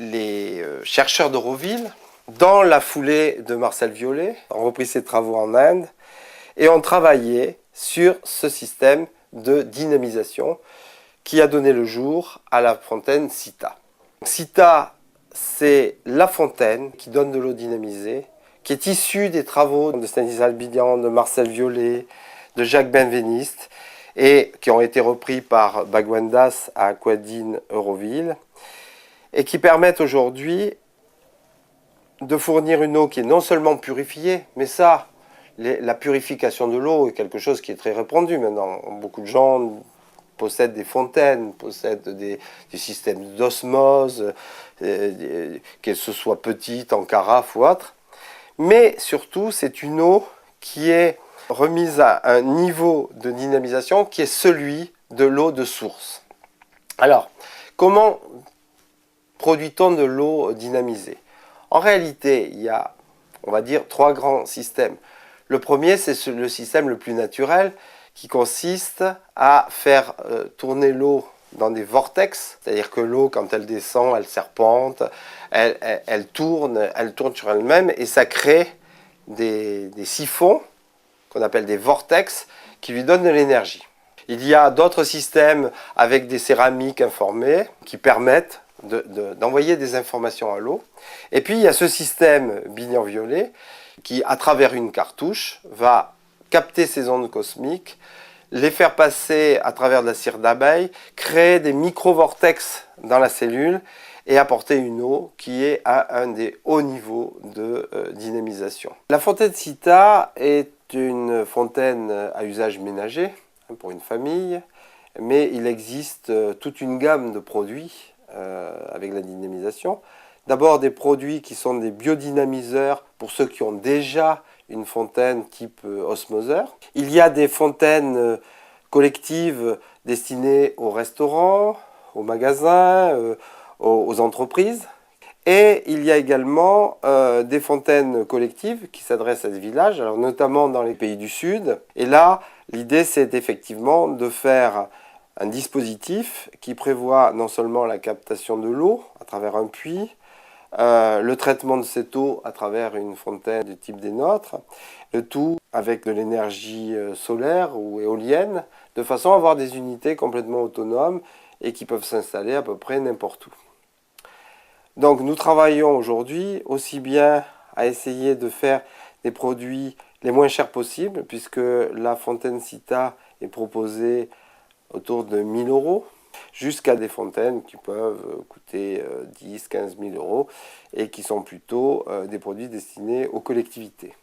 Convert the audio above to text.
les chercheurs d'Euroville, dans la foulée de Marcel Violet, ont repris ses travaux en Inde et ont travaillé sur ce système de dynamisation qui a donné le jour à la fontaine Sita. Sita, c'est la fontaine qui donne de l'eau dynamisée, qui est issue des travaux de Stanislas Albidian, de Marcel Violet, de Jacques Benveniste, et qui ont été repris par Bhagwan-Das à Aquadine Euroville, et qui permettent aujourd'hui de fournir une eau qui est non seulement purifiée, mais ça, la purification de l'eau est quelque chose qui est très répandu maintenant. Beaucoup de gens possèdent des fontaines, possèdent des systèmes d'osmose, qu'elles soient petites, en carafe ou autre. Mais surtout, c'est une eau qui est remise à un niveau de dynamisation qui est celui de l'eau de source. Alors, comment produit-on de l'eau dynamisée? En réalité, il y a, on va dire, 3 grands systèmes. Le premier, c'est le système le plus naturel qui consiste à faire tourner l'eau dans des vortex, c'est-à-dire que l'eau, quand elle descend, elle serpente, elle tourne sur elle-même et ça crée des siphons qu'on appelle des vortex qui lui donnent de l'énergie. Il y a d'autres systèmes avec des céramiques informées qui permettent d'envoyer des informations à l'eau. Et puis il y a ce système Bignan-Violet qui, à travers une cartouche, va capter ces ondes cosmiques, les faire passer à travers de la cire d'abeille, créer des micro-vortex dans la cellule et apporter une eau qui est à un des hauts niveaux de dynamisation. La fontaine Sita est une fontaine à usage ménager pour une famille, mais il existe toute une gamme de produits avec la dynamisation. D'abord des produits qui sont des biodynamiseurs pour ceux qui ont déjà une fontaine type osmoseur. Il y a des fontaines collectives destinées aux restaurants, aux magasins, aux entreprises. Et il y a également des fontaines collectives qui s'adressent à des villages, alors notamment dans les pays du Sud. Et là, l'idée, c'est effectivement de faire un dispositif qui prévoit non seulement la captation de l'eau à travers un puits, le traitement de cette eau à travers une fontaine du type des nôtres, le tout avec de l'énergie solaire ou éolienne, de façon à avoir des unités complètement autonomes et qui peuvent s'installer à peu près n'importe où. Donc nous travaillons aujourd'hui aussi bien à essayer de faire des produits les moins chers possibles, puisque la fontaine Sita est proposée autour de 1 000 €, jusqu'à des fontaines qui peuvent coûter 10 000 à 15 000 € et qui sont plutôt des produits destinés aux collectivités.